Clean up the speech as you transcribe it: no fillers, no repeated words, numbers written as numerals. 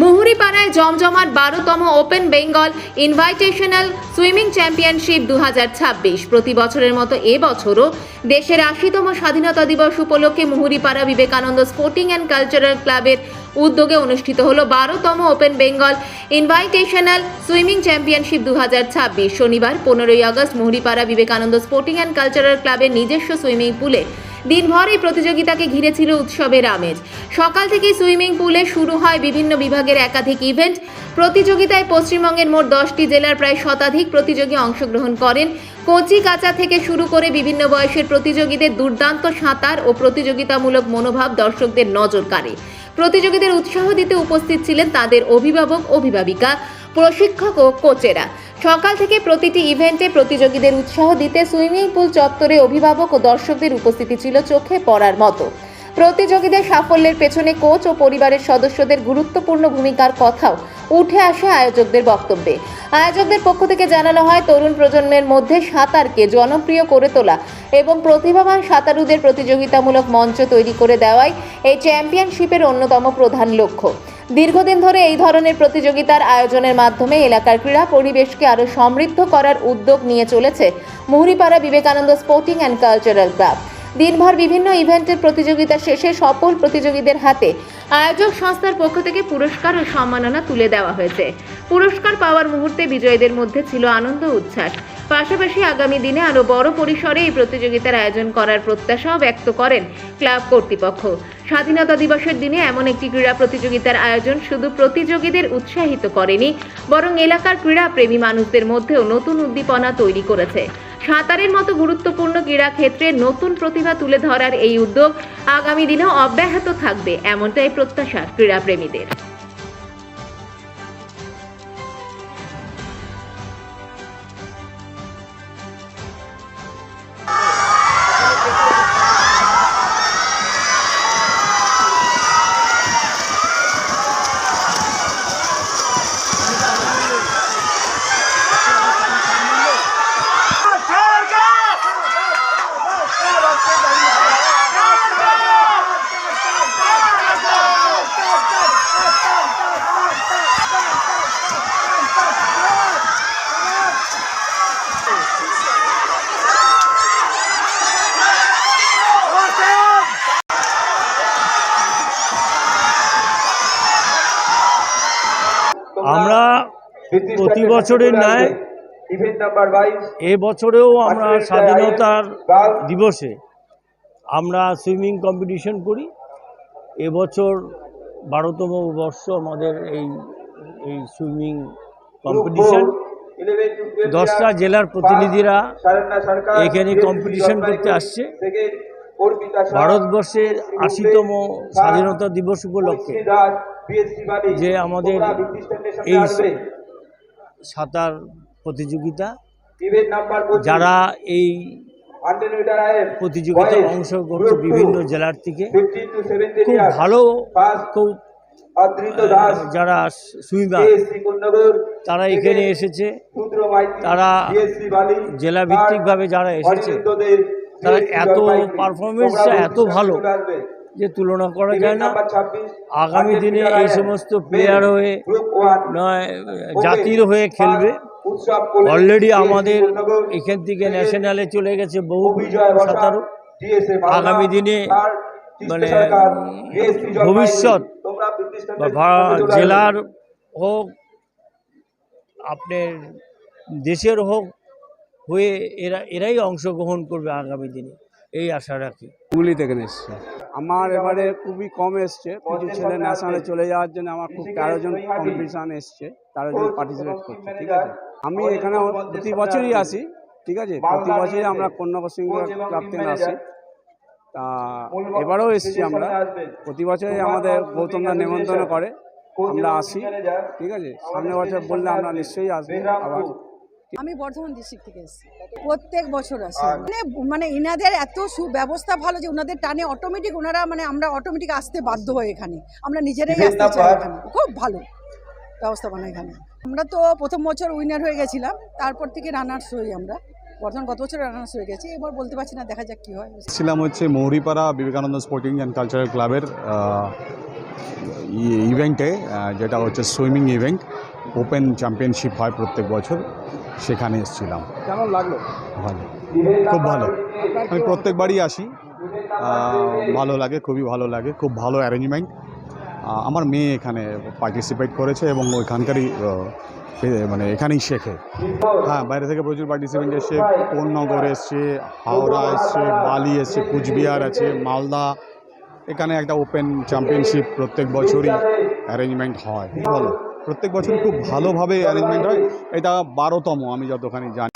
মুহুরীপাড়ায় জমজমাট 12তম open Bengal invitational swimming championship 2026। প্রতি বছরের মতো এবছরও দেশের 80তম স্বাধীনতা দিবস উপলক্ষে Muhuripara Vivekananda sporting and cultural ক্লাবের উদ্যোগে অনুষ্ঠিত হলো 12তম open Bengal invitational swimming championship 2026। শনিবার 15ই August Muhuripara Vivekananda sporting and cultural ক্লাবের নিজস্ব সুইমিং পুলে দিনভর এই প্রতিযোগিতাকে ঘিরে ছিল উৎসবের আমেজ। সকাল থেকে সুইমিং পুলে শুরু হয় বিভিন্ন বিভাগের একাধিক ইভেন্ট। প্রতিযোগিতায় পশ্চিমবঙ্গের মোট 10টি জেলার প্রায় শতাধিক প্রতিযোগী অংশগ্রহণ করেন। কচি কাঁচা থেকে শুরু করে বিভিন্ন বয়সের প্রতিযোগীদের দুর্দান্ত সাঁতার ও প্রতিযোগিতামূলক মনোভাব দর্শকদের নজর কাড়ে। প্রতিযোগীদের উৎসাহ দিতে উপস্থিত ছিলেন তাদের অভিভাবক, অভিভাবিকা, প্রশিক্ষক ও কোচেরা। সকাল থেকে প্রতিটি ইভেন্টে প্রতিযোগীদের উৎসাহ দিতে সুইমিং পুল চত্বরে অভিভাবক ও দর্শকদের উপস্থিতি ছিল চোখে পড়ার মতো। প্রতিযোগীদের সাফল্যের পেছনে কোচ ও পরিবারের সদস্যদের গুরুত্বপূর্ণ ভূমিকার কথাও উঠে আসে আয়োজকদের বক্তব্যে। আয়োজকদের পক্ষ থেকে জানানো হয়, তরুণ প্রজন্মের মধ্যে সাঁতারকে জনপ্রিয় করে তোলা এবং প্রতিভাবান সাঁতারুদের প্রতিযোগিতামূলক মঞ্চ তৈরি করে দেওয়াই এই চ্যাম্পিয়নশিপের অন্যতম প্রধান লক্ষ্য। দীর্ঘদিন ধরে এই ধরনের প্রতিযোগিতার আয়োজনের মাধ্যমে এলাকার ক্রীড়া পরিবেশকে আরও সমৃদ্ধ করার উদ্যোগ নিয়ে চলেছে Muhuripara Vivekananda sporting and cultural club. দিনভর বিভিন্ন ইভেন্টের প্রতিযোগিতা শেষে সফল প্রতিযোগীদের হাতে আয়োজক সংস্থার পক্ষ থেকে পুরস্কার ও সম্মাননা তুলে দেওয়া হয়েছে। পুরস্কার পাওয়ার মুহূর্তে বিজয়ীদের মধ্যে ছিল আনন্দ উচ্ছ্বাস। পাশাপাশি আগামী দিনে আরও বড় পরিসরে এই প্রতিযোগিতার আয়োজন করার প্রত্যাশাও ব্যক্ত করেন ক্লাব কর্তৃপক্ষ। স্বাধীনতা দিবসের দিনে এমন একটি ক্রীড়া প্রতিযোগিতার আয়োজন শুধু প্রতিযোগীদের উৎসাহিত করেনি, বরং এলাকার ক্রীড়াপ্রেমী মানুষদের মধ্যেও নতুন উদ্দীপনা তৈরি করেছে। সাঁতারের মতো গুরুত্বপূর্ণ ক্রীড়া ক্ষেত্রে নতুন প্রতিভা তুলে ধরার এই উদ্যোগ আগামী দিনেও অব্যাহত থাকবে, এমনটাই প্রত্যাশা ক্রীড়াপ্রেমীদের। আমরা প্রতি বছরের ন্যায় এবছরেও আমরা স্বাধীনতার দিবসে আমরা সুইমিং কম্পিটিশন করি। এবছর 12তম বর্ষ আমাদের এই সুইমিং কম্পিটিশন। 10টা জেলার প্রতিনিধিরা এখানে কম্পিটিশন করতে আসছে। ভারতবর্ষের 80তম স্বাধীনতা দিবস উপলক্ষে যে আমাদের এই সাঁতার প্রতিযোগিতা, যারা এই প্রতিযোগিতায় অংশগ্রহণ করছে বিভিন্ন জেলার থেকে, খুব ভালো, খুব যারা সুইমার তারা এখানে এসেছে। তারা জেলাভিত্তিকভাবে যারা এসেছে তারা এত পারফরমেন্সটা এত ভালো যে তুলনা করা যায় না। আগামী দিনে এই সমস্ত প্লেয়ার হয়ে নয় জাতির হয়ে খেলবে। অলরেডি আমাদের এখান থেকে ন্যাশনালে চলে গেছে বহু সাঁতারু। আগামী দিনে মানে ভবিষ্যৎ বা জেলার হোক আপনার দেশের হোক হয়ে এরাই অংশগ্রহণ করবে আগামী দিনে, এই আশা রাখি। হুগলি থেকে এসছে। আমার এবারে খুবই কম এসছে, কিছু ছেলে ন্যাশনালে চলে যাওয়ার জন্য আমার খুব 13 জন কম্পিটিশান এসছে, 13 জন পার্টিসিপেট করছে। ঠিক আছে, আমি এখানে প্রতি বছরই আসি। ঠিক আছে, প্রতি বছরই আমরা কন্যা সিংহ ক্লাব থেকে আসি। তা এবারেও এসছি আমরা। প্রতি বছরই আমাদের গৌতমদা নেমন্তন্ন করে, আমরা আসি। ঠিক আছে, সামনের বছর বললে আমরা নিশ্চয়ই আসবো আবার। আমি বর্ধমান ডিস্ট্রিক্ট থেকে এসেছি, প্রত্যেক বছর আসি। মানে ইনাদের এত সুব্যবস্থা ভালো যে ওনাদের টানে অটোমেটিক ওনারা মানে আমরা অটোমেটিক আসতে বাধ্য হই। এখানে আমরা নিজেরাই আসতে চাই, এখানে খুব ভালো ব্যবস্থাপনা এখানে। আমরা তো প্রথম বছর উইনার হয়ে গেছিলাম, তারপর থেকে রানার্স হই আমরা। বর্ধমান গত বছর অ্যানাউন্স হয়ে গেছে, এবার বলতে পারছি না, দেখা যাক কী হয়। ছিলাম হচ্ছে মৌরিপাড়া বিবেকানন্দ স্পোর্টিং অ্যান্ড কালচারাল ক্লাবের ইভেন্টে, যেটা হচ্ছে সুইমিং ইভেন্ট, ওপেন চ্যাম্পিয়নশিপ হয় প্রত্যেক বছর, সেখানে এসেছিলাম। কেমন লাগলো? ভালো, খুব ভালো। আমি প্রত্যেকবারই আসি, ভালো লাগে, খুবই ভালো লাগে, খুব ভালো অ্যারেঞ্জমেন্ট। আমার মেয়ে এখানে পার্টিসিপেট করেছে এবং ওইখানকারই মানে এখানেই শেখে। হ্যাঁ, বাইরে থেকে প্রচুর পার্টিসিপেন্ট এসছে, কোন্নগর এসছে, হাওড়া এসছে, বালি এসছে, কুচবিহার আছে, মালদা। এখানে একটা ওপেন চ্যাম্পিয়নশিপ প্রত্যেক বছরই অ্যারেঞ্জমেন্ট হয়, ভালো, প্রত্যেক বছরই খুব ভালোভাবে অ্যারেঞ্জমেন্ট হয়। এটা 12তম আমি যতখানি জানি।